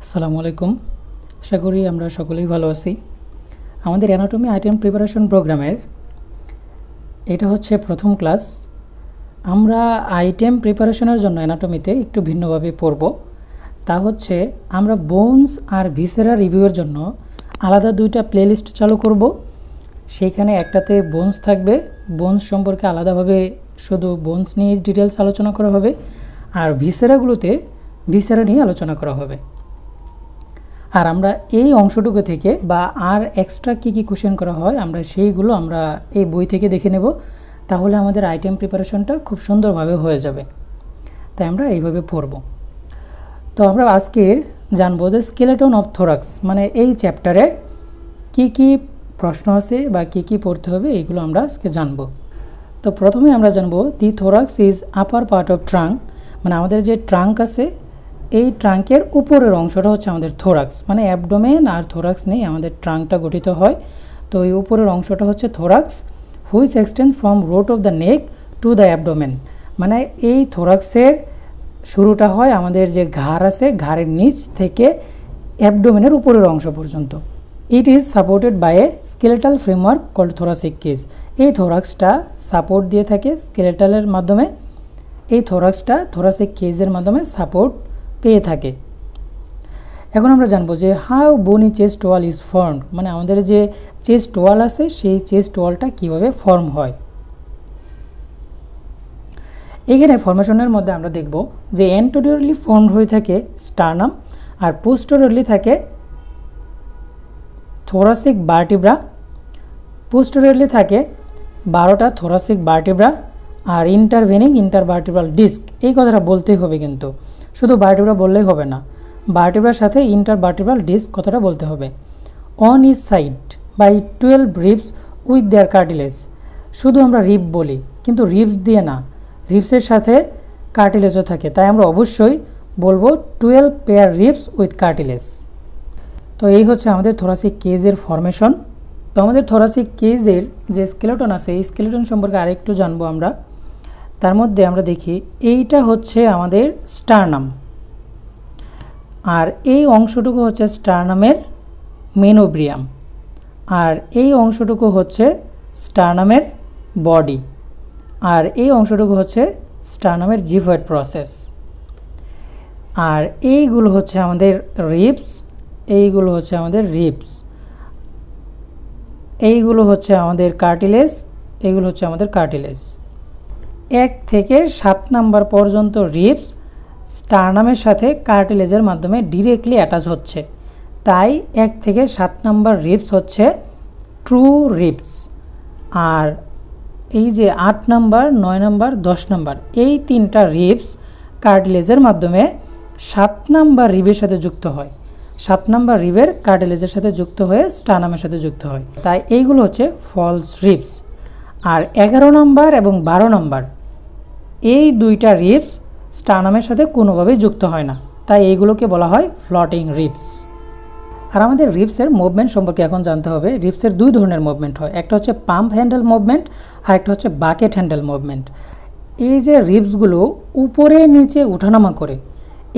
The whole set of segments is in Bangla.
আসসালামু আলাইকুম। আশা করি আমরা সকলেই ভালো আছি। আমাদের অ্যানাটমি আইটেম প্রিপারেশন প্রোগ্রামের এটা হচ্ছে প্রথম ক্লাস। আমরা আইটেম প্রিপারেশনের জন্য অ্যানাটমিতে একটু ভিন্নভাবে পড়ব। তা হচ্ছে আমরা বোনস আর ভিসেরা রিভিউয়ের জন্য আলাদা দুইটা প্লেলিস্ট চালু করব। সেইখানে একটাতে বোনস থাকবে, বোনস সম্পর্কে আলাদাভাবে শুধু বোনস নিয়ে ডিটেলস আলোচনা করা হবে, আর ভিসেরাগুলোতে ভিসেরা নিয়ে আলোচনা করা হবে। আর আমরা এই অংশটুকু থেকে বা আর এক্সট্রা কী কী কোশ্চেন করা হয় আমরা সেইগুলো আমরা এই বই থেকে দেখে নেব। তাহলে আমাদের আইটেম প্রিপারেশনটা খুব সুন্দরভাবে হয়ে যাবে। তাই আমরা এইভাবে পড়ব। তো আমরা আজকে জানবো যে স্কেলেটন অফ থোরাক্স, মানে এই চ্যাপ্টারে কি কি প্রশ্ন আছে বা কি কি পড়তে হবে এইগুলো আমরা আজকে জানব। তো প্রথমে আমরা জানবো the thorax is upper part of trunk, মানে আমাদের যে ট্রাঙ্ক আছে এই ট্রাঙ্কের উপরের অংশটা হচ্ছে আমাদের থোরাক্স, মানে অ্যাবডোমেন আর থোরাক্স নিয়ে আমাদের ট্রাঙ্কটা গঠিত হয়। তো এই উপরের অংশটা হচ্ছে thorax, which extend from root of the neck to the abdomen, মানে এই থোরাক্সের শুরুটা হয় আমাদের যে ঘাড় আছে ঘাড়ের নিচ থেকে অ্যাবডোমেনের উপরের অংশ পর্যন্ত। It is supported by a skeletal framework called thoracic cage. এই থোরাক্সটা সাপোর্ট দিয়ে থাকে স্কেলেটালের মাধ্যমে, এই থোরাক্সটা থোরাসিক কেজের মাধ্যমে সাপোর্ট পেয়ে থাকে। এখন আমরা জানবো যে how bony chest wall is formed, মানে আমাদের যে চেস্ট ওয়াল আছে সেই চেস্ট ওয়ালটা কীভাবে ফর্ম হয়। এখানে ফরমেশনের মধ্যে আমরা দেখব যে অ্যান্টেরিয়রলি ফর্মড হয়ে থাকে স্টার্নাম, আর পোস্টেরিয়রলি থাকে থোরাসিক ভার্টিব্রা, পোস্টেরিয়রলি থাকে 12টা থোরাসিক ভার্টিব্রা, আর ইন্টারভার্টিব্রাল ডিস্ক। এই কথাটা বলতেই হবে, কিন্তু শুধু ভার্টিব্রা বললেই হবে না, ভার্টিব্রার সাথে ইন্টারভার্টিব্রাল ডিস্ক কথাটা বলতে হবে। On is side by 12 ribs with their cartilage. শুধু আমরা রিব বলি, কিন্তু রিবস দিয়ে না, রিবসের সাথে কার্টিলেজও থাকে, তাই আমরা অবশ্যই বলবো 12 পেয়ার রিবস উইথ কার্টিলেজ। তো এই হচ্ছে আমাদের থোরাসিক কেজের ফরমেশন। তো আমাদের থোরাসিক কেজের যে স্কেলেটন আছে এই স্কেলেটন সম্পর্কে আরেকটু জানবো আমরা। তার মধ্যে আমরা দেখি এইটা হচ্ছে আমাদের স্টার্নাম, আর এই অংশটুকু হচ্ছে স্টার্নামের মেনোব্রিয়াম, আর এই অংশটুকু হচ্ছে স্টার্নামের বডি, আর এই অংশটুকু হচ্ছে স্টার্নামের জিভয়েড প্রসেস, আর এইগুলো হচ্ছে আমাদের রিবস, এইগুলো হচ্ছে আমাদের রিবস, এইগুলো হচ্ছে আমাদের কার্টিলেজ, এইগুলো হচ্ছে আমাদের কার্টিলেজ। 1 থেকে 7 নাম্বার পর্যন্ত রিবস স্টার্নামের সাথে কার্টিলেজের মাধ্যমে ডিরেক্টলি অ্যাটাচ হচ্ছে, তাই 1 থেকে 7 নাম্বার রিবস হচ্ছে ট্রু রিবস। আর এই যে 8 নাম্বার, 9 নাম্বার, 10 নাম্বার এই 3টা রিবস কার্টিলেজের মাধ্যমে 7 নাম্বার রিবের সাথে যুক্ত হয়, 7 নাম্বার রিবের কার্টিলেজের সাথে যুক্ত হয়ে স্টার্নামের সাথে যুক্ত হয়, তাই এইগুলো হচ্ছে ফলস রিবস। আর 11 নাম্বার এবং 12 নাম্বার এই দুইটা রিবস স্টার্নামের সাথে কোনোভাবেই যুক্ত হয় না, তাই এইগুলোকে বলা হয় ফ্লোটিং রিবস। আর আমাদের রিবসের মুভমেন্ট সম্পর্কে এখন জানতে হবে। রিবসের 2 ধরনের মুভমেন্ট হয়, একটা হচ্ছে পাম্প হ্যান্ডেল মুভমেন্ট আর একটা হচ্ছে বাকেট হ্যান্ডেল মুভমেন্ট। এই যে রিবসগুলো উপরে নিচে উঠানামা করে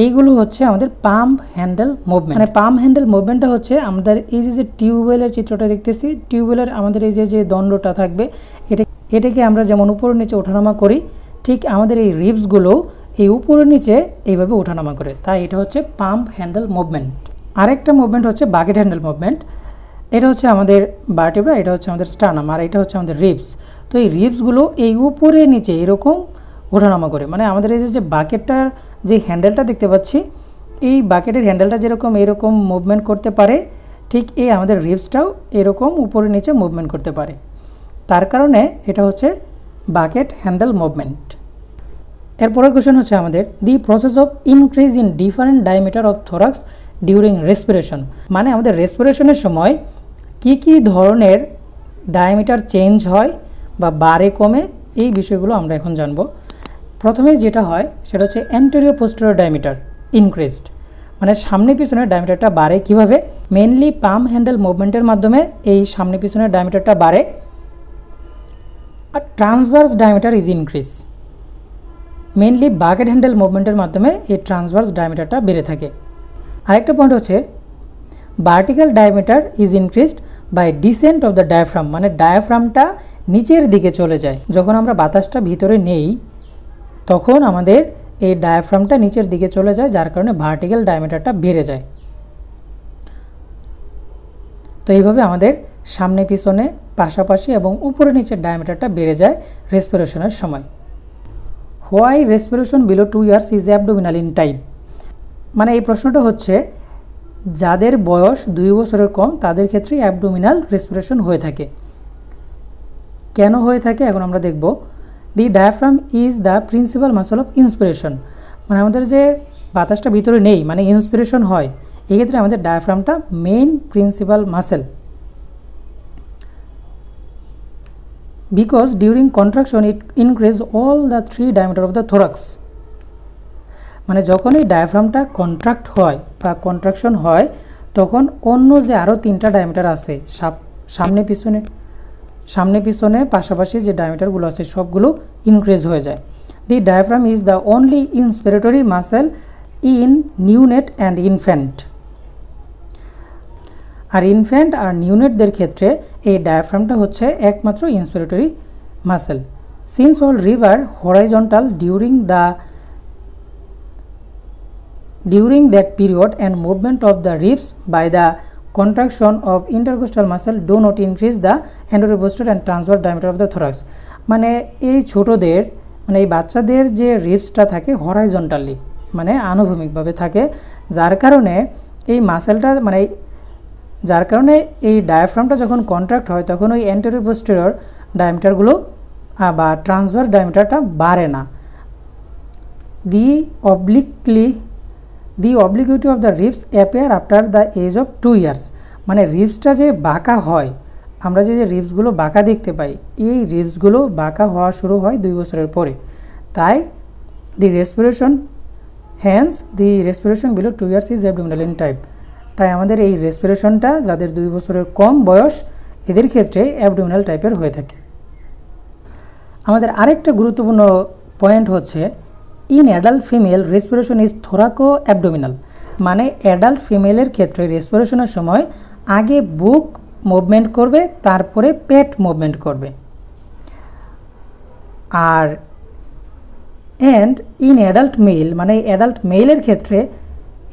এইগুলো হচ্ছে আমাদের পাম্প হ্যান্ডেল মুভমেন্ট। মানে পাম্প হ্যান্ডেল মুভমেন্টটা হচ্ছে আমাদের এই যে টিউবওয়েলের চিত্রটা দেখতেছি, টিউবওয়েলের আমাদের এই যে দণ্ডটা থাকবে এটাকে আমরা যেমন উপরে নিচে ওঠানামা করি, ঠিক আমাদের এই রিবসগুলো এই উপরে নিচে এইভাবে ওঠানামা করে, তাই এটা হচ্ছে পাম্প হ্যান্ডেল মুভমেন্ট। আরেকটা মুভমেন্ট হচ্ছে বাকেট হ্যান্ডেল মুভমেন্ট। এটা হচ্ছে আমাদের ভার্টিব্রা, এটা হচ্ছে আমাদের স্টার্নাম, আর এটা হচ্ছে আমাদের রিবস। তো এই রিবসগুলো এই উপরে নিচে এরকম ওঠানামা করে, মানে আমাদের এই যে বাকেটটার যে হ্যান্ডেলটা দেখতে পাচ্ছি এই বাকেটের হ্যান্ডেলটা যেরকম এরকম মুভমেন্ট করতে পারে, ঠিক এই আমাদের রিবসটাও এরকম উপরে নিচে মুভমেন্ট করতে পারে, তার কারণে এটা হচ্ছে বাকেট হ্যান্ডেল মুভমেন্ট। এরপরের কোশ্চেন হচ্ছে আমাদের the process of increase in different diameter of thorax during respiration, মানে আমাদের রেসপিরেশনের সময় কি কি ধরনের ডায়ামিটার চেঞ্জ হয় বা বাড়ে কমে, এই বিষয়গুলো আমরা এখন জানব। প্রথমে যেটা হয় সেটা হচ্ছে অ্যান্টেরিয়র পোস্টেরিয়র ডায়ামিটার ইনক্রিজড, মানে সামনে পিছনের ডায়ামিটারটা বাড়ে কিভাবে, মেনলি পাম্প হ্যান্ডেল মুভমেন্টের মাধ্যমে এই সামনে পিছনের ডায়ামিটারটা বাড়ে। আর transverse diameter is increase, mainly bucket handle মুভমেন্টের মাধ্যমে এই ট্রান্সভার্স ডায়ামিটারটা বেড়ে থাকে। আরেকটা পয়েন্ট হচ্ছে vertical diameter is increased by descent of the diaphragm, মানে ডায়াফ্রামটা নিচের দিকে চলে যায়। যখন আমরা বাতাসটা ভিতরে নেই তখন আমাদের এই ডায়াফ্রামটা নিচের দিকে চলে যায়, যার কারণে ভার্টিক্যাল ডায়ামিটারটা বেড়ে যায়। তো এইভাবে আমাদের সামনে পিছনে পাশাপাশি এবং উপরে নিচের ডায়ামিটারটা বেড়ে যায় রেসপিরেশনের সময়। Why respiration below 2 years is abdominal in type, মানে এই প্রশ্নটা হচ্ছে যাদের বয়স 2 বছরের কম তাদের ক্ষেত্রে অ্যাবডোমিনাল রেসপিরেশন হয়ে থাকে। কেন হয়ে থাকে এখন আমরা দেখব। The diaphragm is the principal muscle of inspiration, মানে আমাদের যে বাতাসটা ভিতরে নেই মানে ইন্সপিরেশন হয়, এক্ষেত্রে আমাদের ডায়াফ্রামটা main principal muscle. Because during contraction it increase all the 3 diameter of the thorax, মানে যখন এই ডায়াফ্রামটা কন্ট্রাক্ট হয় বা কন্ট্রাকশন হয় তখন অন্য যে আরও 3টা ডায়ামিটার আছে সামনে পিছনে পাশাপাশি যে ডায়ামিটারগুলো আছে সবগুলো ইনক্রিজ হয়ে যায়। The diaphragm is the only inspiratory muscle in neonate and infant. আর ইনফ্যান্ট আর নিউনেটদের ক্ষেত্রে এই ডায়াফ্রামটা হচ্ছে একমাত্র ইন্সপিরেটরি মাসেল। সিন্স অল রিভার horizontal during that period and movement of the ribs by the contraction of intercostal muscle do not increase the anterior posterior and transverse diameter of the thorax, মানে এই ছোটদের মানে এই বাচ্চাদের যে রিবসটা থাকে হরাইজন্টালি মানে আনুভূমিকভাবে থাকে, যার কারণে এই মাসেলটা মানে যার কারণে এই ডায়াফ্রামটা যখন কন্ট্রাক্ট হয় তখন ওই অ্যান্টেরিয়র পোস্টেরিয়র ডায়ামিটারগুলো বা ট্রান্সভার্স ডায়ামিটারটা বাড়ে না। দি obliquity of the ribs appear after the age of 2 years, মানে রিবসটা যে বাঁকা হয়, আমরা যে রিবসগুলো বাঁকা দেখতে পাই এই রিবসগুলো বাঁকা হওয়া শুরু হয় 2 বছরের পরে। তাই the respiration below 2 years is abdominal in type. তাই আমাদের এই রেসপিরেশনটা যাদের 2 বছরের কম বয়স এদের ক্ষেত্রে অ্যাবডোমিনাল টাইপের হয়ে থাকে। আমাদের আরেকটা গুরুত্বপূর্ণ পয়েন্ট হচ্ছে in adult female respiration is thoraco abdominal, মানে অ্যাডাল্ট ফিমেলের ক্ষেত্রে রেসপিরেশনের সময় আগে বুক মুভমেন্ট করবে তারপরে পেট মুভমেন্ট করবে। আর অ্যান্ড ইন অ্যাডাল্ট মেল মানে অ্যাডাল্ট মেলের ক্ষেত্রে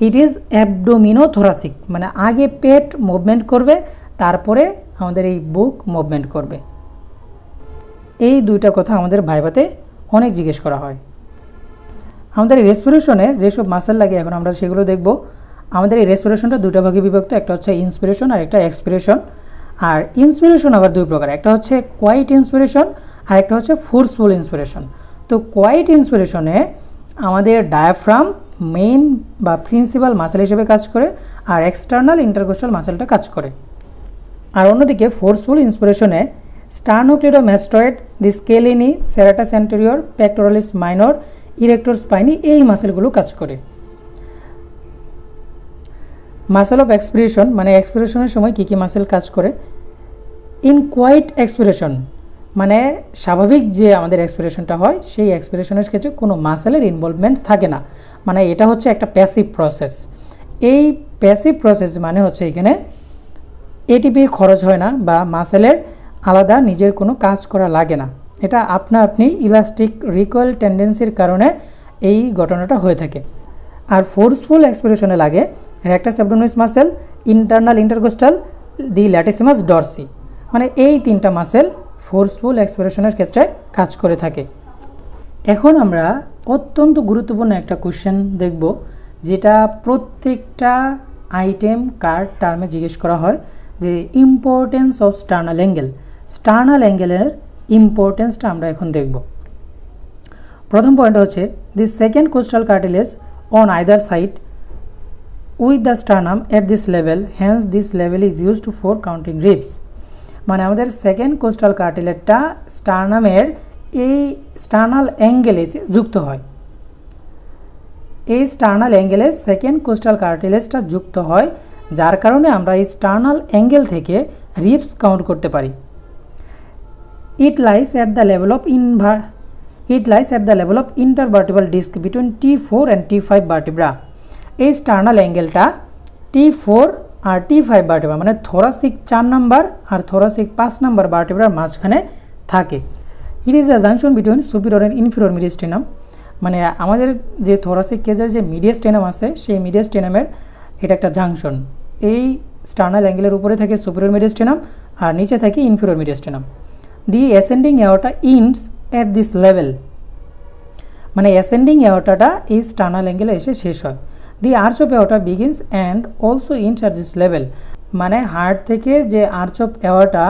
ইট ইজ অ্যাবডোমিনোথোরাসিক, মানে আগে পেট মুভমেন্ট করবে তারপরে আমাদের এই বুক মুভমেন্ট করবে। এই দুইটা কথা আমাদের ভাইভাতে অনেক জিজ্ঞেস করা হয়। আমাদের এই রেসপিরেশনে যেসব মাসেল লাগে এখন আমরা সেগুলো দেখব। আমাদের এই রেসপিরেশনটা দুটো ভাগে বিভক্ত, একটা হচ্ছে ইন্সপিরেশন আর একটা এক্সপিরেশন। আর ইন্সপিরেশন আবার দুই প্রকার, একটা হচ্ছে কোয়াইট ইন্সপিরেশন আর একটা হচ্ছে ফোর্সফুল ইন্সপিরেশন। তো কোয়াইট ইন্সপিরেশনে আমাদের ডায়াফ্রাম মেইন বা প্রিন্সিপাল মাসেল হিসেবে কাজ করে আর এক্সটার্নাল ইন্টারকোস্টাল মাসেলটা কাজ করে। আর অন্যদিকে ফোর্সফুল ইন্সপিরেশনে sternocleidomastoid, the scaleni, serratus anterior, pectoralis minor, erector spinae এই মাসেলগুলো কাজ করে। মাসেল অফ এক্সপিরেশন মানে এক্সপিরেশনের সময় কী কী মাসেল কাজ করে। ইন কোয়াইট এক্সপিরেশন মানে স্বাভাবিক যে আমাদের এক্সপিরেশনটা হয় সেই এক্সপিরেশনের ক্ষেত্রে কোনো মাসেলের ইনভলভমেন্ট থাকে না, মানে এটা হচ্ছে একটা প্যাসিভ প্রসেস। এই প্যাসিভ প্রসেস মানে হচ্ছে এখানে এটিপি খরচ হয় না বা মাসেলের আলাদা নিজের কোনো কাজ করা লাগে না, এটা আপনি ইলাস্টিক রিকয়েল টেন্ডেন্সির কারণে এই ঘটনাটা হয়ে থাকে। আর ফোর্সফুল এক্সপিরেশনে লাগে রেক্টাস অ্যাবডোমিনালিস মাসেল, ইন্টারনাল ইন্টারকোস্টাল, দি ল্যাটিসিমাস ডরসি, মানে এই 3টা মাসেল ফোর্সফুল এক্সপিরেশনের ক্ষেত্রে কাজ করে থাকে। এখন আমরা অত্যন্ত গুরুত্বপূর্ণ একটা কোশ্চেন দেখব যেটা প্রত্যেকটা আইটেম কার টার্মে জিজ্ঞেস করা হয়, যে importance of sternal angle. Sternal অ্যাঙ্গেলের ইম্পর্টেন্সটা আমরা এখন দেখব। প্রথম পয়েন্ট হচ্ছে the second costal cartilage on either side with the sternum at this level, hence this level is used for counting ribs, মানে আমাদের সেকেন্ড কোস্টাল কার্টিলেজটা স্টার্নামের এই স্টার্নাল অ্যাঙ্গেলে যুক্ত হয়। এই স্টার্নাল অ্যাঙ্গেলে সেকেন্ড কোস্টাল কার্টিলেজটা যুক্ত হয়, যার কারণে আমরা এই স্টার্নাল অ্যাঙ্গেল থেকে রিবস কাউন্ট করতে পারি। It lies at the level of intervertebral disc between T4 and T5 vertebra. এই স্টার্নাল অ্যাঙ্গেলটা T4 আর T5 ভার্টেব্রা মানে থোরাসিক 4 নাম্বার আর থোরাসিক 5 নাম্বার ভার্টেব্রার মাঝখানে থাকে। It is a junction between superior and inferior mediastinum, মানে আমাদের যে থোরাসিক কেজের যে মিডিয়াস্টেনাম আছে সেই মিডিয়াস্টেনামের এটা একটা জাংশন। এই স্টার্নাল অ্যাঙ্গেলের উপরে থাকে সুপিরিয়র মিডিয়াস্টেনাম আর নিচে থাকে inferior mediastinum. The ascending aorta ends at this level, মানে অ্যাসেন্ডিং এওরটাটা এই স্টার্নাল অ্যাঙ্গেলে এসে শেষ হয়। The arch of aorta begins and also ends at this level, মানে হার্ট থেকে যে আর্চ অফ এওরটা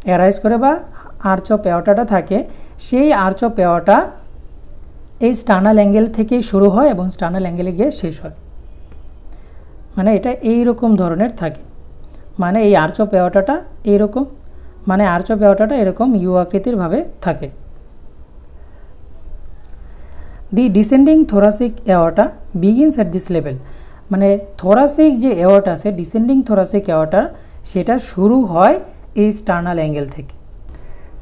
অ্যারাইজ করে বা আর্চ অফ এওরটাটা থাকে সেই আর্চ অফ এওরটা এই স্টার্নাল অ্যাঙ্গেল থেকেই শুরু হয় এবং স্টার্নাল অ্যাঙ্গেলে গিয়ে শেষ হয়। মানে এটা এইরকম ধরনের থাকে, মানে এই আর্চ অফ এওরটাটা এইরকম, মানে আর্চ অফ এওরটাটা এরকম ইউ আকৃতির ভাবে থাকে। The descending thoracic aorta begins at this level, মানে থোরাসিক যে এওরটা আছে ডিসেন্ডিং থোরাসিক এওরটা সেটা শুরু হয় এই স্টার্নাল অ্যাঙ্গেল থেকে।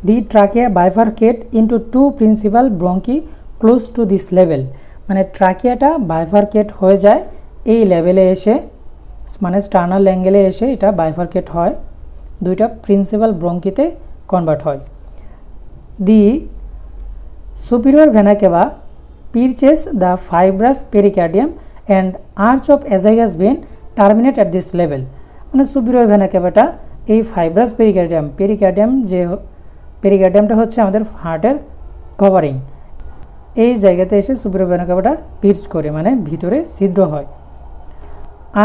The trachea bifurcate into two principal bronchi close to this level, মানে ট্রাকিয়াটা বাইফারকেট হয়ে যায় এই লেভেলে এসে, মানে স্টার্নাল অ্যাঙ্গেলে এসে এটা বাইফারকেট হয়, দুইটা প্রিন্সিপাল ব্রঙ্কিতে কনভার্ট হয়। The superior vena cava pierces the fibrous pericardium and arch of azygous vein terminate at this level, মানে সুপিরিয়র ভেনা কেভাটা এই ফাইব্রাস পেরিকার্ডিয়াম যে পেরিকার্ডিয়ামটা হচ্ছে আমাদের হার্টের কভারিং, এই জায়গাতে এসে সুপিরিয়র ভেনা কেভাটা পির্চ করে, মানে ভিতরে ছিদ্র হয়।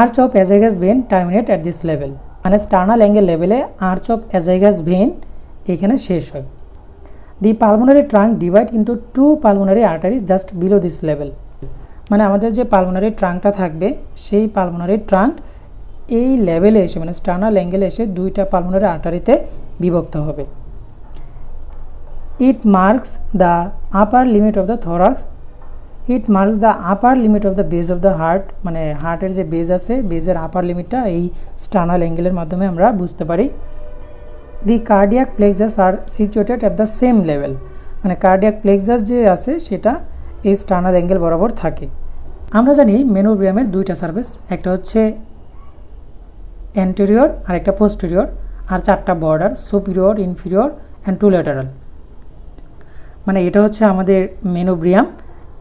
Arch of azygos vein terminate at this level, মানে স্টার্নাল অ্যাঙ্গেল লেভেলে আর্চ অফ অ্যাজাইগাস ভেন এখানে শেষ হয়। The pulmonary trunk divide into two pulmonary artery just below this level, মানে আমাদের যে পালমোনারি ট্রাঙ্কটা থাকবে সেই পালমোনারি ট্রাঙ্ক এই লেভেলে এসে মানে স্টার্নাল অ্যাঙ্গেলে এসে দুইটা পালমোনারি আর্টারিতে বিভক্ত হবে। It marks the upper limit of the thorax, it marks the upper limit of the base of the heart, মানে হার্টের যে বেজ আছে বেজের আপার লিমিটটা এই স্টার্নাল অ্যাঙ্গেলের মাধ্যমে আমরা বুঝতে পারি। The cardiac plexus are situated at the same level, মানে কার্ডিয়াক প্লেক্সাস যে আছে সেটা এই স্টার্নাল অ্যাঙ্গেল বরাবর থাকে। আমরা জানি মেনোব্রিয়ামের দুইটা সারফেস, একটা হচ্ছে অ্যান্টেরিয়র আর একটা পোস্টেরিয়র, আর চারটা border superior, inferior and two lateral. মানে এটা হচ্ছে আমাদের মেনোব্রিয়াম,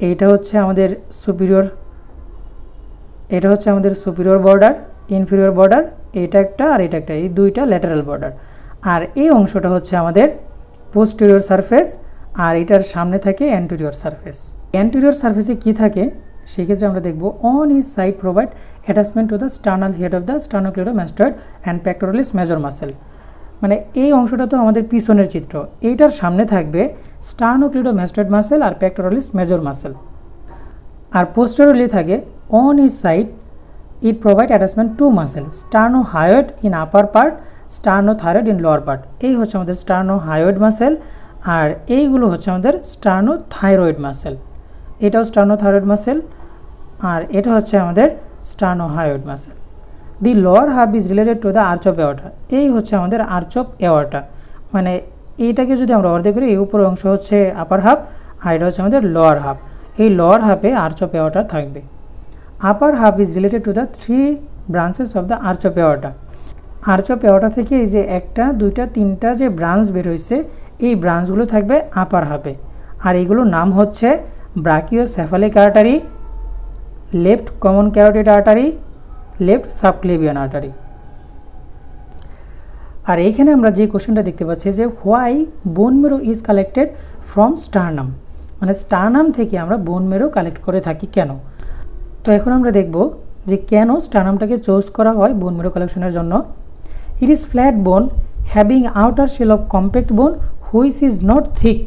এইটা হচ্ছে আমাদের সুপিরিয়র, এটা হচ্ছে আমাদের সুপিরিয়র বর্ডার, ইনফিরিয়র বর্ডার, এটা একটা আর এটা একটা, এই দুইটা ল্যাটারাল বর্ডার। আর এই অংশটা হচ্ছে আমাদের পোস্টেরিয়র সারফেস আর এটার সামনে থাকে অ্যান্টেরিয়র সারফেস। অ্যান্টেরিয়র সারফেসে কি থাকে সেক্ষেত্রে আমরা দেখব on is side provide attachment to the sternal head of the sternocleidomastoid and pectoralis major muscle, মানে এই অংশটা তো আমাদের পিছনের চিত্র, এইটার সামনে থাকবে স্টার্নোক্লিডোমাস্টয়েড মাসেল আর পেক্টোরালিস মেজর মাসেল। আর পোস্টেরিয়রলি থাকে on is side it provide attachment to muscle, sternohyoid in upper part, sternothyroid in lower part, এই হচ্ছে আমাদের স্টার্নোহায়োয়েড মাসেল আর এইগুলো হচ্ছে আমাদের স্টার্নোথাইরয়েড মাসেল, এটাও স্টার্নোথাইরয়েড মাসেল আর এটা হচ্ছে আমাদের sternohyoid muscle. The lower half is related to the arch of aorta, এই হচ্ছে আমাদের আর্চ অফ এওরটা, মানে এইটাকে যদি আমরা অর্ধেক করি এই উপরের অংশ হচ্ছে আপার হাফ আর এটা হচ্ছে আমাদের লোয়ার হাফ, এই লোয়ার হাফে আর্চ অফ এওরটা থাকবে। Upper half is related to the three branches of the arch of aorta, arch of aorta থেকে এই যে একটা দুইটা তিনটা যে ব্রাঞ্চ বের হয়েছে এই ব্রাঞ্চগুলো থাকবে আপার হাফে, আর এইগুলোর নাম হচ্ছে brachiocephalic artery, left common carotid artery, left subclavian artery. আর এইখানে আমরা যে কোশ্চেনটা দেখতে পাচ্ছি যে হোয়াই বোন মেরো ইজ কালেক্টেড ফ্রম স্টার্নাম, মানে স্টার্নাম থেকে আমরা বোন মেরো কালেক্ট করে থাকি কেন। তো এখন আমরা দেখব যে কেন স্টার্নামটাকে চুজ করা হয় বোন মেরো কালেকশনের জন্য। It is flat bone having outer shell of compact bone which is not thick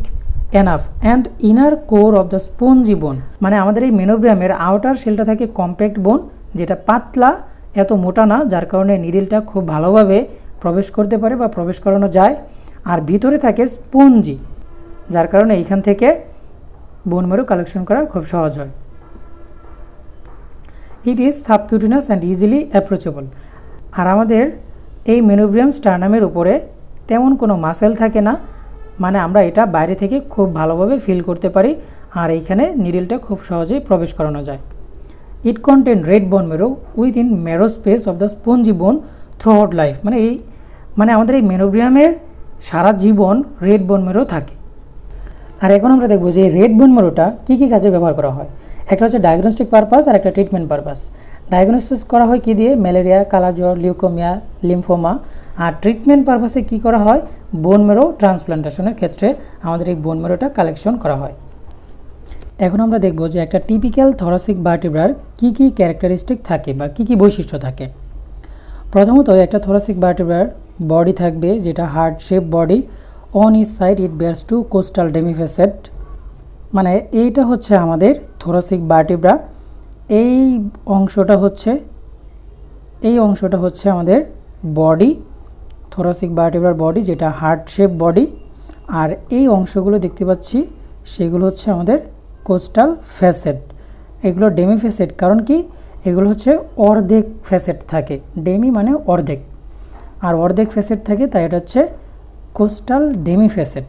enough and inner core of the spongy bone, মানে আমাদের এই মেনোব্রিয়ামের আউটার শেলটা থাকে কম্প্যাক্ট বোন যেটা পাতলা, এত মোটা না, যার কারণে নিডলটা খুব ভালোভাবে প্রবেশ করতে পারে বা প্রবেশ করানো যায়, আর ভিতরে থাকে স্পঞ্জি, যার কারণে এইখান থেকে বোন মেরো কালেকশন করা খুব সহজ হয়। It is subcutaneous and easily approachable, আর আমাদের এই মেনোব্রিয়াম স্টার্নামের উপরে তেমন কোনো মাসেল থাকে না, মানে আমরা এটা বাইরে থেকে খুব ভালোভাবে ফিল করতে পারি আর এইখানে নিডলটা খুব সহজেই প্রবেশ করানো যায়। ইট কন্টেন রেড বোন মেরো উইথ ইন মেরো স্পেস অফ দ্য স্পঞ্জি বোন থ্রু আউট লাইফ, মানে আমাদের এই মেনোব্রিয়ামের সারা জীবন রেড বোন মেরো থাকে। আর এখন আমরা দেখব যে রেড বোন মেরোটা কী কী কাজে ব্যবহার করা হয়। একটা হচ্ছে ডায়াগনস্টিক পারপাস আর একটা ট্রিটমেন্ট পারপাস। ডায়াগনোসিস করা হয় কী দিয়ে? ম্যালেরিয়া, কালাজ্বর, লিউকোমিয়া, লিম্ফোমা। আর ট্রিটমেন্ট পারপাসে কী করা হয়? বোন মেরো ট্রান্সপ্লান্টেশনের ক্ষেত্রে আমাদের এই বোন মেরোটা কালেকশন করা হয়। এখন আমরা দেখব যে একটা টিপিক্যাল থোরাসিক ভার্টিব্রার কী কী ক্যারেক্টারিস্টিক থাকে বা কী কী বৈশিষ্ট্য থাকে। প্রথমত একটা থোরাসিক ভার্টিব্রার বডি থাকবে যেটা heart shape body. On each side it bears two costal demifacet, মানে এইটা হচ্ছে আমাদের থোরাসিক ভার্টিব্রা। এই অংশটা হচ্ছে আমাদের বডি, থোরাসিক ভার্টিব্রার বডি যেটা হার্ট শেপ বডি। আর এই অংশগুলো দেখতে পাচ্ছি সেগুলো হচ্ছে আমাদের কোস্টাল ফ্যাসেট। এগুলো ডেমি ফ্যাসেট, কারণ কি এগুলো হচ্ছে অর্ধেক ফ্যাসেট থাকে। ডেমি মানে অর্ধেক, আর অর্ধেক ফ্যাসেট থাকে, তাই এটা হচ্ছে কোস্টাল ডেমি ফ্যাসেট।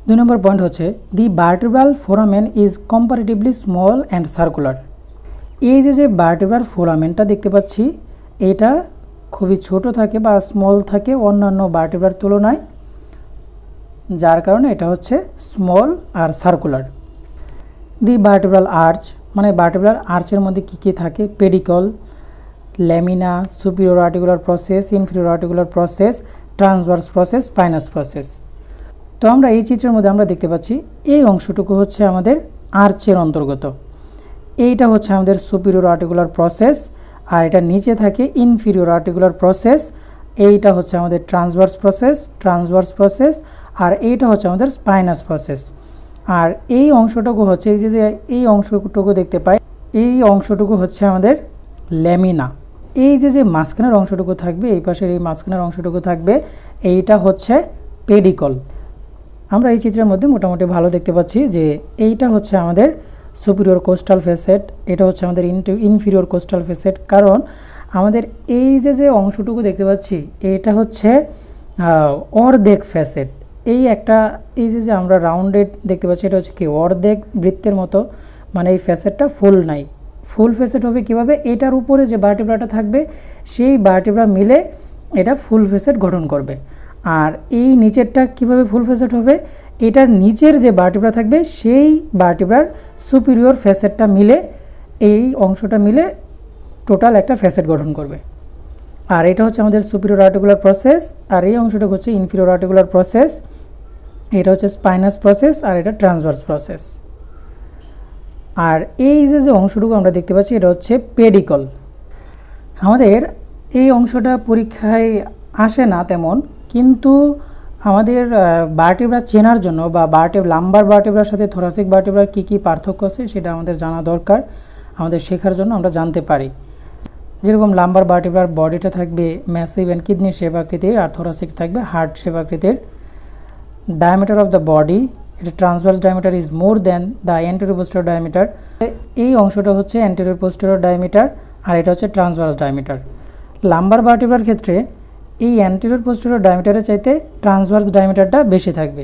2 নম্বর পয়েন্ট হচ্ছে the vertebral foramen is comparatively small and circular. এই যে ভার্টিব্রাল ফোরামেনটা দেখতে পাচ্ছি এটা খুবই ছোট থাকে বা স্মল থাকে অন্যান্য ভার্টিব্রার তুলনায়, যার কারণে এটা হচ্ছে স্মল আর সার্কুলার। দি ভার্টিব্রাল আর্চ, মানে ভার্টিব্রাল আর্চের মধ্যে কী কী থাকে? Pedicle, lamina, superior articular process, inferior articular process, transverse process, spinous process. তো আমরা এই চিত্রের মধ্যে আমরা দেখতে পাচ্ছি এই অংশটুকু হচ্ছে আমাদের আর্চের অন্তর্গত। এইটা হচ্ছে আমাদের সুপিরিয়র আর্টিকুলার প্রসেস, আর এটা নিচে থাকে ইনফিরিয়র আর্টিকুলার প্রসেস। এইটা হচ্ছে আমাদের ট্রান্সভার্স প্রসেস, আর এইটা হচ্ছে আমাদের স্পাইনাস প্রসেস। আর এই অংশটুকু হচ্ছে এই অংশটুকু দেখতে পাই, এই অংশটুকু হচ্ছে আমাদের ল্যামিনা। এই যে মাঝখানের অংশটুকু থাকবে, এই পাশের এই মাঝখানের অংশটুকু থাকবে, এইটা হচ্ছে পেডিকল। আমরা এই চিত্রের মধ্যে মোটামুটি ভালো দেখতে পাচ্ছি যে এইটা হচ্ছে আমাদের সুপিরিয়র কোস্টাল ফেসেট, এটা হচ্ছে আমাদের ইনফিরিয়র কোস্টাল ফেসেট। কারণ আমাদের এই যে অংশটুকু দেখতে পাচ্ছি এটা হচ্ছে অর্ধেক ফেসেট। এই যে আমরা রাউন্ডেড দেখতে পাচ্ছি এটা হচ্ছে কি অর্ধেক বৃত্তের মতো, মানে এই ফেসেটটা ফুল নাই। ফুল ফেসেট হবে কিভাবে? এটার উপরে যে ভার্টিব্রাটা থাকবে সেই ভার্টিব্রা মিলে এটা ফুল ফেসেট গঠন করবে। আর এই নিচেরটা কিভাবে ফুল ফেসেট হবে? এটার নিচের যে ভার্টিব্রা থাকবে সেই ভার্টিব্রার সুপিরিয়র ফেসেটটা মিলে, এই অংশটা মিলে টোটাল একটা ফেসেট গঠন করবে। আর এটা হচ্ছে আমাদের সুপিরিয়র আর্টিকুলার প্রসেস, আর এই অংশটা হচ্ছে ইনফিরিয়র আর্টিকুলার প্রসেস। এটা হচ্ছে স্পাইনাস প্রসেস, আর এটা ট্রান্সভার্স প্রসেস। আর এই যে অংশটুকু আমরা দেখতে পাচ্ছি এটা হচ্ছে পেডিকল। আমাদের এই অংশটা পরীক্ষায় আসে না তেমন, কিন্তু আমাদের ভার্টিব্রা চেনার জন্য বা লাম্বার ভার্টিব্রার সাথে থোরাসিক ভার্টিব্রার কী কী পার্থক্য আছে সেটা আমাদের জানা দরকার, আমাদের শেখার জন্য আমরা জানতে পারি। যেরকম লাম্বার ভার্টিব্রার বডিটা থাকবে ম্যাসিভ অ্যান্ড কিডনি শেপ আকৃতির, আর থোরাসিক থাকবে হার্ট শেপ আকৃতির। ডায়ামিটার অফ দ্য বডি, এটা transverse diameter is more than the anterior posterior diameter. এই অংশটা হচ্ছে অ্যান্টেরিয়র পোস্টেরিয়র ডায়ামিটার, আর এটা হচ্ছে ট্রান্সভার্স ডায়ামিটার। লাম্বার ভার্টিব্রার ক্ষেত্রে এই অ্যান্টেরিয়র পোস্টেরিয়র ডায়ামিটারের চাইতে ট্রান্সভার্স ডায়ামিটারটা বেশি থাকবে।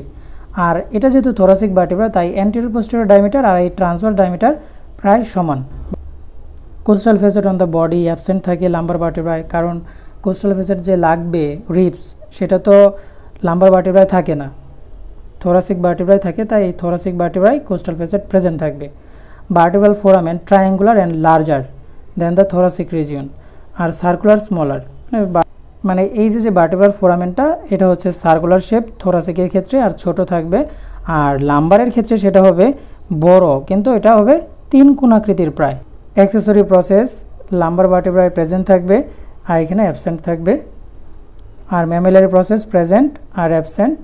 আর এটা যেহেতু থোরাসিক ভার্টিব্রা, তাই অ্যান্টেরিয়র পোস্টেরিয়র ডায়ামিটার আর এই ট্রান্সভার্স ডায়ামিটার প্রায় সমান। Coastal facet on the body absent থাকে লাম্বার ভার্টিব্রায়, কারণ কোস্টাল ফেসেট যে লাগবে রিবস সেটা তো লাম্বার ভার্টিব্রায় থাকে না, থোরাসিক ভার্টিব্রায় থাকে, তাই এই থোরাসিক ভার্টিব্রায় কোস্টাল ফেসেট প্রেজেন্ট থাকবে। Vertebral foramen triangular and larger than the thoracic region, আর সার্কুলার স্মলার। মানে এই যে ভার্টিব্রাল ফোরামেনটা এটা হচ্ছে সার্কুলার শেপ থোরাসিকের ক্ষেত্রে, আর ছোট থাকবে। আর লাম্বারের ক্ষেত্রে সেটা হবে বড়, কিন্তু এটা হবে 3 কোণাকৃতির প্রায়। অ্যাক্সেসরি প্রসেস লাম্বার ভার্টিব্রায় প্রেজেন্ট থাকবে, আর এখানে অ্যাবসেন্ট থাকবে। আর ম্যামেলারি প্রসেস প্রেজেন্ট আর absent.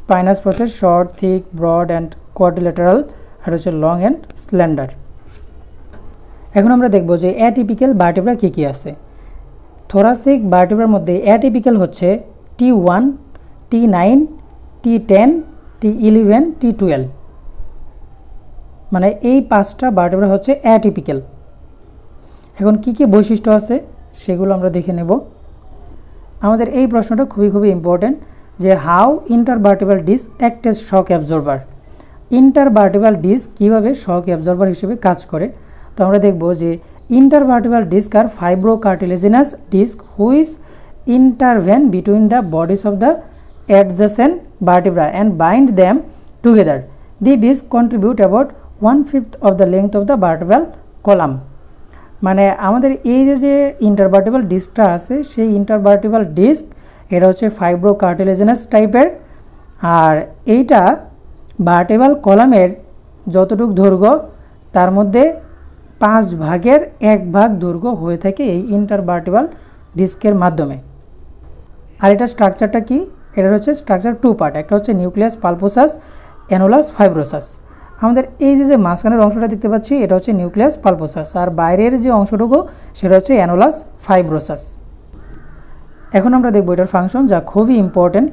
Spinous process short, thick, broad and quadrilateral, আর হচ্ছে লং অ্যান্ড স্ল্যান্ডার। এখন আমরা দেখব যে অ্যাটিপিক্যাল ভার্টিব্রা কী কী আছে। থোরাসিক ভার্টিব্রার মধ্যে অ্যাটিপিক্যাল হচ্ছে T1, T9, T10, T11, T12, মানে এই 5টা ভার্টিব্রা হচ্ছে অ্যাটিপিক্যাল। এখন কী কী বৈশিষ্ট্য আছে সেগুলো আমরা দেখে নেব। আমাদের এই প্রশ্নটা খুবই ইম্পর্টেন্ট যে how intervertebral disk act age shock absorber. Intervertebral disk কীভাবে শক অ্যাবজর্বার হিসেবে কাজ করে। তো আমরা দেখব যে Intervertebral disc are fibrocartilaginous disc which intervene between the bodies of the adjacent vertebrae and bind them together. The disc contribute about 1/5 of the length of the vertebral column. মানে আমাদের এই যে ইন্টারভার্টেবল ডিস্কটা আছে সেই ইন্টারভার্টেবল ডিস্ক এটা হচ্ছে ফাইব্রোকার্টিলেজিনাস টাইপের, আর এইটা ভার্টেব্রাল কলামের যতটুকু দৈর্ঘ্য তার মধ্যে 5 ভাগের 1 ভাগ দৈর্ঘ্য হয়ে থাকে এই ইন্টারভার্টেবল ডিস্কের মাধ্যমে। আর এটা স্ট্রাকচারটা কি? এটা হচ্ছে স্ট্রাকচার 2 পার্ট, একটা হচ্ছে নিউক্লিয়াস পালপোসাস, অ্যানুলাস ফাইব্রোসাস। আমাদের এই যে মাঝখানের অংশটা দেখতে পাচ্ছি এটা হচ্ছে নিউক্লিয়াস পালপোসাস, আর বাইরের যে অংশটুকু সেটা হচ্ছে অ্যানুলাস ফাইব্রোসাস। এখন আমরা দেখব এটার ফাংশন, যা খুবই ইম্পর্টেন্ট।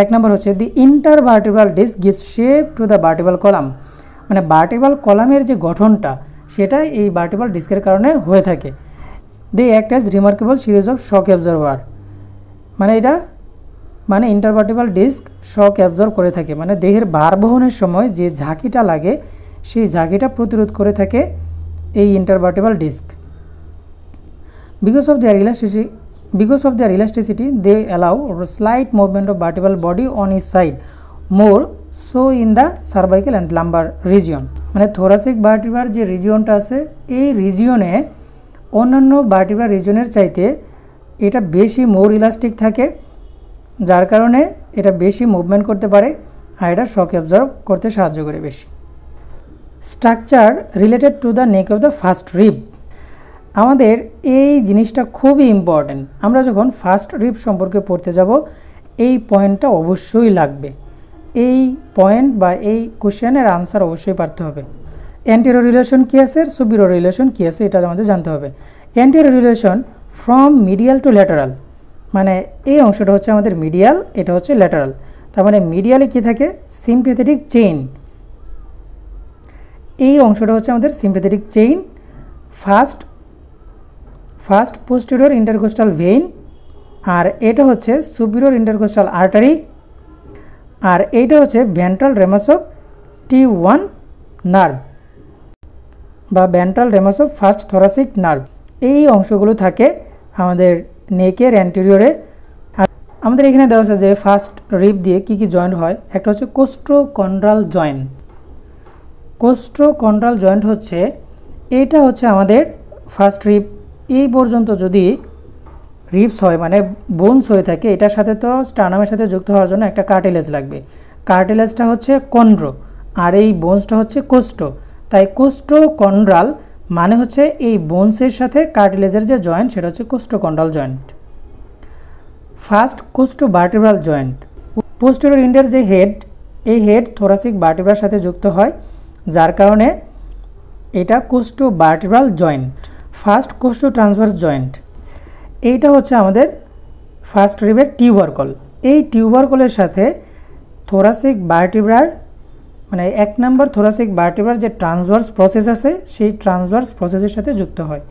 1 নম্বর হচ্ছে the intervertebral disc gives shape to the vertebral column, মানে ভার্টেব্রাল কলামের যে গঠনটা সেটা এই ভার্টেব্রাল ডিস্কের কারণে হয়ে থাকে। They act as remarkable series of shock absorber, মানে এটা মানে ইন্টারভার্টেব্রাল ডিস্ক শক অ্যাবজর্ব করে থাকে, মানে দেহের ভার বহনের সময় যে ঝাঁকিটা লাগে সেই ঝাঁকিটা প্রতিরোধ করে থাকে এই intervertebral disc. Because of their elasticity, they allow slight movement of vertebral body on each side, more so in the cervical and lumbar region. মানে thoracic vertebral যে রিজিয়নটা আছে এই রিজিয়নে অন্যান্য ভার্টিব্রাল রিজিয়নের চাইতে এটা বেশি মোর ইলাস্টিক থাকে, যার কারণে এটা বেশি মুভমেন্ট করতে পারে আর এটা শক অ্যাবজর্ব করতে সাহায্য করে বেশি। Structure related to the neck of the first rib, আমাদের এই জিনিসটা খুবই ইম্পর্ট্যান্ট। আমরা যখন ফার্স্ট রিব সম্পর্কে পড়তে যাব এই পয়েন্টটা অবশ্যই লাগবে, এই পয়েন্ট বা এই কোশ্চেনের আনসার অবশ্যই পারতে হবে। অ্যান্টেরিয়র রিলেশন কী আছে, সুপিরিয়র রিলেশন কী আছে, এটা আমাদের জানতে হবে। Anterior relation from medial to lateral, মানে এই অংশটা হচ্ছে আমাদের মিডিয়াল, এটা হচ্ছে ল্যাটারাল। তার মানে মিডিয়ালে কী থাকে, সিম্প্যাথেটিক চেইন, এই অংশটা হচ্ছে আমাদের sympathetic chain. First posterior intercostal vein, আর এটা হচ্ছে সুপিরিয়র ইন্টারকোস্টাল আর্টারি, আর এইটা হচ্ছে ventral ramus of T1 nerve বা ventral ramus of first thoracic nerve. এই অংশগুলো থাকে আমাদের নেকের অ্যান্টেরিয়রে। আর আমাদের এখানে দেওয়া আছে যে ফার্স্ট রিব দিয়ে কি কি জয়েন্ট হয়। একটা হচ্ছে কোস্ট্রোকন্ড্রাল জয়েন্ট। কোস্ট্রোকন্ড্রাল জয়েন্ট হচ্ছে এটা হচ্ছে আমাদের ফার্স্ট রিব, এই পর্যন্ত যদি রিবস হয় মানে বোনস হয়ে থাকে, এটার সাথে তো স্টার্নামের সাথে যুক্ত হওয়ার জন্য একটা কার্টিলেজ লাগবে। কার্টিলেজটা হচ্ছে কন্ড্রো আর এই বোনসটা হচ্ছে কোস্টো, তাই কোস্ট্রোকন্ড্রাল মানে হচ্ছে এই বোনসের সাথে কার্টিলেজের যে জয়েন্ট সেটা হচ্ছে কোস্ট্রোকন্ড্রাল জয়েন্ট। ফার্স্ট কোস্টোভার্টেব্রাল জয়েন্ট, পোস্টেরিয়র ইন্ডের যে হেড, এই হেড থোরাসিক ভার্টেব্রার সাথে যুক্ত হয়, যার কারণে এটা কোস্টোভার্টেব্রাল জয়েন্ট। ফার্স্ট কোস্টো ট্রান্সভার্স জয়েন্ট, এইটা হচ্ছে আমাদের ফার্স্ট রিবের টিউবারকল। এই টিউবারকলের সাথে থোরাসিক ভার্টেব্রার মানে 1 নম্বর থোরাসিক ভার্টেব্রার যে ট্রান্সভার্স প্রসেস আছে সেই ট্রান্সভার্স প্রসেসের সাথে যুক্ত হয়,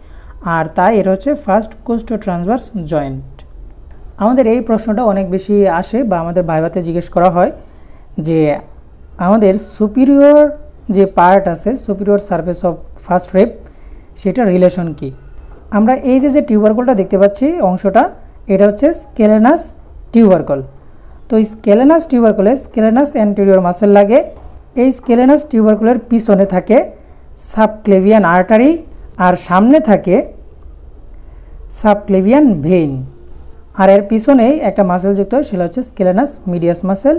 আর তাই এটা হচ্ছে ফার্স্ট কোস্টো ট্রান্সভার্স জয়েন্ট। আমাদের এই প্রশ্নটা অনেক বেশি আসে বা আমাদের ভাইভাতে জিজ্ঞেস করা হয় যে আমাদের সুপিরিয়র যে পার্ট আছে, superior surface of first rib, সেটা রিলেশন কি। আমরা এই যে টিউবারকলটা দেখতে পাচ্ছি অংশটা, এটা হচ্ছে স্কেলেনাস টিউবারকল। তো এই স্কেলেনাস টিউবারকলে স্কেলেনাস অ্যান্টেরিয়র মাসেল লাগে। এই স্কেলেনাস টিউবারকলের পিছনে থাকে সাবক্লেভিয়ান আর্টারি আর সামনে থাকে সাবক্লেভিয়ান ভেইন, আর এর পিছনেই একটা মাসেল যুক্ত হয়, সেটা হচ্ছে স্কেলেনাস মিডিয়াস মাসেল।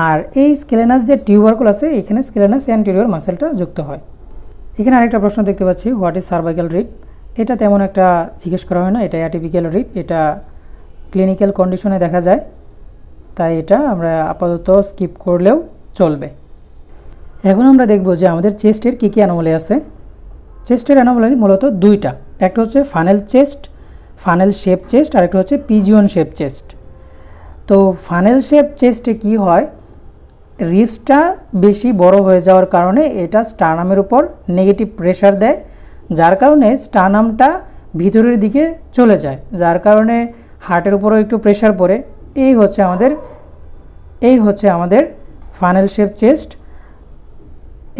আর এই স্কেলেনাস যে টিউবারকল আছে এখানে স্কেলেনাস অ্যান্টেরিয়র মাসেলটা যুক্ত হয়। এখানে আরেকটা প্রশ্ন দেখতে পাচ্ছি, হোয়াট ইজ সার্ভাইকাল রিব। এটা তেমন একটা জিজ্ঞেস করা হয় না, এটা অ্যাটিপিক্যাল রিব, এটা ক্লিনিক্যাল কন্ডিশনে দেখা যায়, তাই এটা আমরা আপাতত স্কিপ করলেও চলবে। এখন আমরা দেখব যে আমাদের চেস্টের কী কী অ্যানোমালি আছে। চেস্টের অ্যানোমালি মূলত দুইটা, একটা হচ্ছে funnel chest, funnel shape chest, আর একটা হচ্ছে পিজিয়ন শেপ চেস্ট। তো ফানেল শেপ চেস্টে কি হয়, রিবসটা বেশি বড় হয়ে যাওয়ার কারণে এটা স্টার্নামের উপর নেগেটিভ প্রেশার দেয়, যার কারণে স্টার্নামটা ভিতরের দিকে চলে যায়, যার কারণে হার্টের উপরও একটু প্রেশার পড়ে। এই হচ্ছে আমাদের ফানেল শেপ চেস্ট।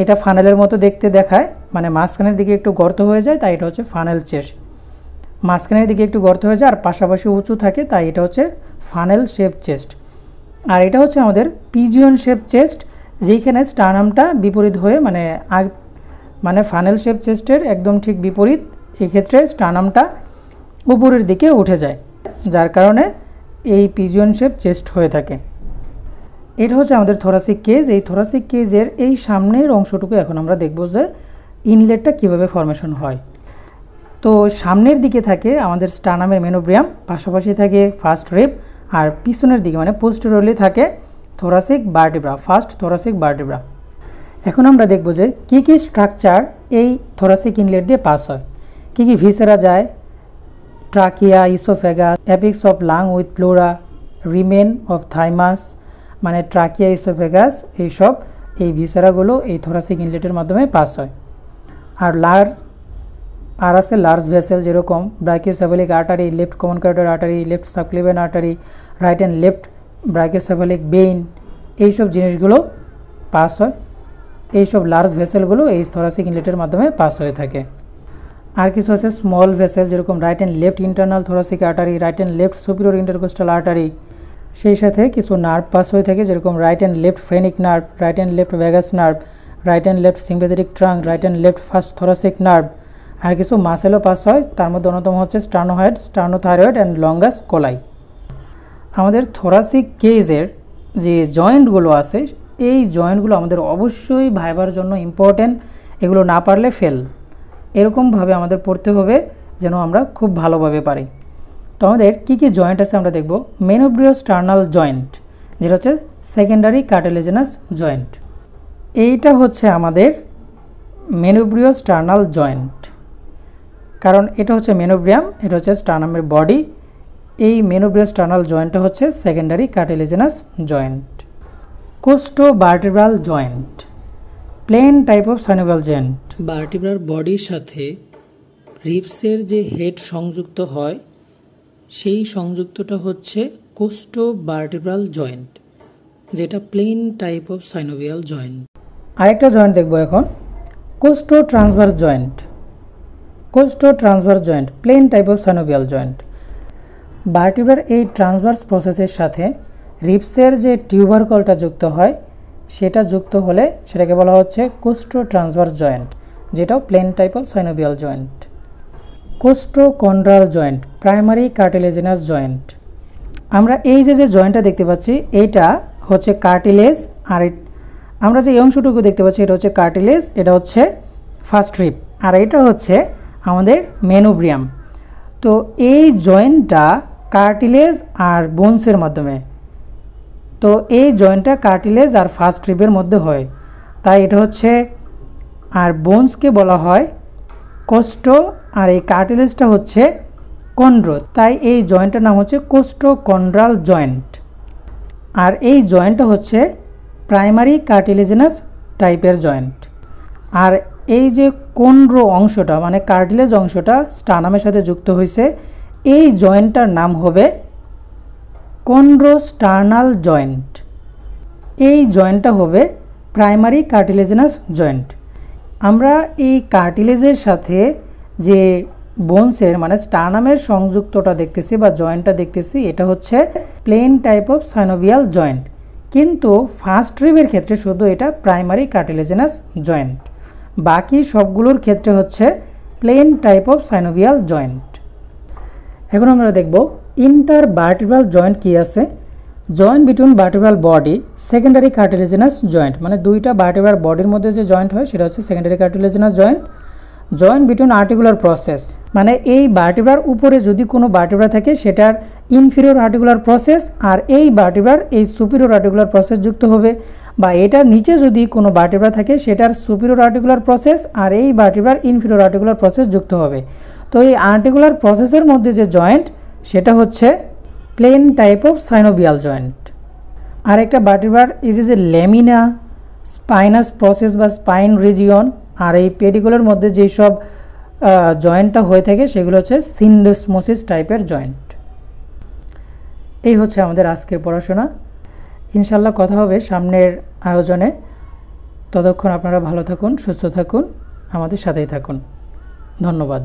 এটা ফানেলের মতো দেখতে দেখায়, মানে মাঝখানের দিকে একটু গর্ত হয়ে যায়, তাই এটা হচ্ছে ফানেল চেস্ট। মাঝখানের দিকে একটু গর্ত হয়ে যায় আর পাশাপাশি উঁচু থাকে, তাই এটা হচ্ছে ফানেল শেপ চেস্ট। আর এটা হচ্ছে আমাদের পিজিয়ন শেপ চেস্ট, যেখানে স্টার্নামটা বিপরীত হয়ে মানে ফানেল শেপ চেস্টের একদম ঠিক বিপরীত, এক্ষেত্রে স্টার্নামটা উপরের দিকে উঠে যায়, যার কারণে এই পিজিয়ন শেপ চেস্ট হয়ে থাকে। এটা হচ্ছে আমাদের থোরাসিক কেজ। এই থোরাসিক কেজের এই সামনের অংশটুকু এখন আমরা দেখব যে ইনলেটটা কিভাবে ফর্মেশন হয়। তো সামনের দিকে থাকে আমাদের স্টার্নামের মেনোব্রিয়াম, পাশাপাশি থাকে ফার্স্ট রিব, আর পিছনের দিকে মানে পোস্টেরিয়রলি থাকে thoracic vertebra, first thoracic vertebra. এখন আমরা দেখব যে কী কী স্ট্রাকচার এই থোরাসিক ইনলেট দিয়ে পাস হয়, কী কী ভিসেরা যায়, trachea, oesophagus, apex of lung with pleura, remnant of thymus, মানে ট্রাকিয়া, ইসোফেগাস, এই ভিসেরাগুলো এই থোরাসিক ইনলেটের মাধ্যমে পাস হয়। আর আছে লার্জ ভেসেল, যেরকম brachiocephalic artery, left common carotid artery, left subclavian artery, right and left brachiocephalic vein, এইসব জিনিসগুলো পাস হয়। এইসব লার্জ ভেসেলগুলো এই থোরাসিক ইনলেটের মাধ্যমে পাস হয়ে থাকে। আর কিছু আছে স্মল ভেসেল, যেরকম right and left internal thoracic artery, right and left superior intercostal artery. সেই সাথে কিছু নার্ভ পাস হয়ে থাকে, যেরকম right and left phrenic nerve, right and left vagus nerve, right and left sympathetic trunk, right and left first thoracic nerve. আর কিছু মাসেলও পাস হয়, তার মধ্যে অন্যতম হচ্ছে স্টার্নোহেড, স্টার্নোথাইরয়েড অ্যান্ড লঙ্গাস কোলাই। আমাদের থোরাসিক কেজের যে জয়েন্টগুলো আছে, এই জয়েন্টগুলো আমাদের অবশ্যই ভাইবার জন্য ইম্পর্টেন্ট, এগুলো না পারলে ফেল। এরকমভাবে আমাদের পড়তে হবে যেন আমরা খুব ভালোভাবে পারি। তো আমাদের কী কী জয়েন্ট আছে আমরা দেখব। মেনোব্রিওস্টার্নাল জয়েন্ট, যেটা হচ্ছে সেকেন্ডারি কার্টিলেজিনাস জয়েন্ট। এইটা হচ্ছে আমাদের মেনোব্রিওস্টার্নাল জয়েন্ট, কারণ এটা হচ্ছে মেনোব্রিয়াম, এটা হচ্ছে স্টার্নামের বডি। এই মেনোব্রিওস্টার্নাল জয়েন্টটা হচ্ছে secondary cartilaginous joint. Costovertebral joint, plane type of synovial joint. Vertebral বডির সাথে রিবসের যে হেড সংযুক্ত হয়, সেই সংযুক্তটা হচ্ছে কোস্টোভার্টিব্রাল জয়েন্ট, যেটা plane type of synovial joint. আরেকটা জয়েন্ট দেখবো এখন, costotransverse joint. Costotransverse joint plane type of synovial joint. ভার্টিব্রার এই ট্রান্সভার্স প্রসেসের সাথে রিবসের যে টিউবারকলটা যুক্ত হয়, সেটা যুক্ত হলে সেটাকে বলা হচ্ছে কোস্টো ট্রান্সভার্স জয়েন্ট, যেটাও plane type of synovial joint. Costochondral joint, primary cartilaginous joint. আমরা এই যে জয়েন্টটা দেখতে পাচ্ছি, এইটা হচ্ছে কার্টিলেজ, আর আমরা যে অংশটুকু দেখতে পাচ্ছি এটা হচ্ছে কার্টিলেজ, এটা হচ্ছে ফার্স্ট রিব, আর এটা হচ্ছে আমাদের মেনোব্রিয়াম। তো এই জয়েন্টটা কার্টিলেজ আর বোনসের মাধ্যমে, তো এই জয়েন্টটা কার্টিলেজ আর ফার্স্ট রিবের মধ্যে হয়, তাই এটা হচ্ছে, আর বোনসকে বলা হয় কোস্টো, আর এই কার্টিলেজটা হচ্ছে কন্ড্রো, তাই এই জয়েন্টের নাম হচ্ছে কোস্টোকন্ড্রাল জয়েন্ট। আর এই জয়েন্টটা হচ্ছে প্রাইমারি কার্টিলেজিনাস টাইপের জয়েন্ট। আর এই যে কন্ড্রো অংশটা মানে কার্টিলেজ অংশটা স্টার্নামের সাথে যুক্ত হয়েছে, এই জয়েন্টটার নাম হবে কন্ড্রোস্টার্নাল জয়েন্ট। এই জয়েন্টটা হবে প্রাইমারি কার্টিলেজিনাস জয়েন্ট। আমরা এই কার্টিলেজের সাথে যে বোনসের মানে স্টার্নামের সংযুক্তটা দেখতেছি বা জয়েন্টটা দেখতেছি, এটা হচ্ছে plane type of synovial joint, কিন্তু ফার্স্ট রিবের ক্ষেত্রে শুধু এটা প্রাইমারি কার্টিলেজিনাস জয়েন্ট, বাকি সবগুলোর ক্ষেত্রে হচ্ছে plane type of synovial joint. এখন আমরা দেখব ইন্টারভার্টিব্রাল জয়েন্ট কি আছে। Joint between vertebral body, secondary cartilaginous joint, মানে দুইটা ভার্টিব্রাল বডির মধ্যে যে জয়েন্ট হয় সেটা হচ্ছে secondary cartilaginous joint. Joint between articular process, মানে এই ভার্টিব্রার উপরে যদি কোনো ভার্টিব্রা থাকে সেটার ইনফিরিয়র আর্টিকুলার প্রসেস আর এই ভার্টিব্রার এই সুপিরিয়র আর্টিকুলার প্রসেস যুক্ত হবে, বা এটার নিচে যদি কোনো ভার্টিব্রা থাকে সেটার সুপিরিয়র আর্টিকুলার প্রসেস আর এই ভার্টিব্রার ইনফিরিয়র আর্টিকুলার প্রসেস যুক্ত হবে। তো এই আর্টিকুলার প্রসেসের মধ্যে যে জয়েন্ট সেটা হচ্ছে plane type of synovial joint. আর একটা ভার্টিব্রার is a lamina, spinous process বা স্পাইন রিজিয়ন, আর এই পেডিকুলার মধ্যে যেই সব জয়েন্টটা হয়ে থাকে সেগুলো হচ্ছে সিন্ডেসমোসিস টাইপের জয়েন্ট। এই হচ্ছে আমাদের আজকের পড়াশোনা। ইনশাল্লাহ কথা হবে সামনের আয়োজনে। ততক্ষণ আপনারা ভালো থাকুন, সুস্থ থাকুন, আমাদের সাথেই থাকুন। ধন্যবাদ।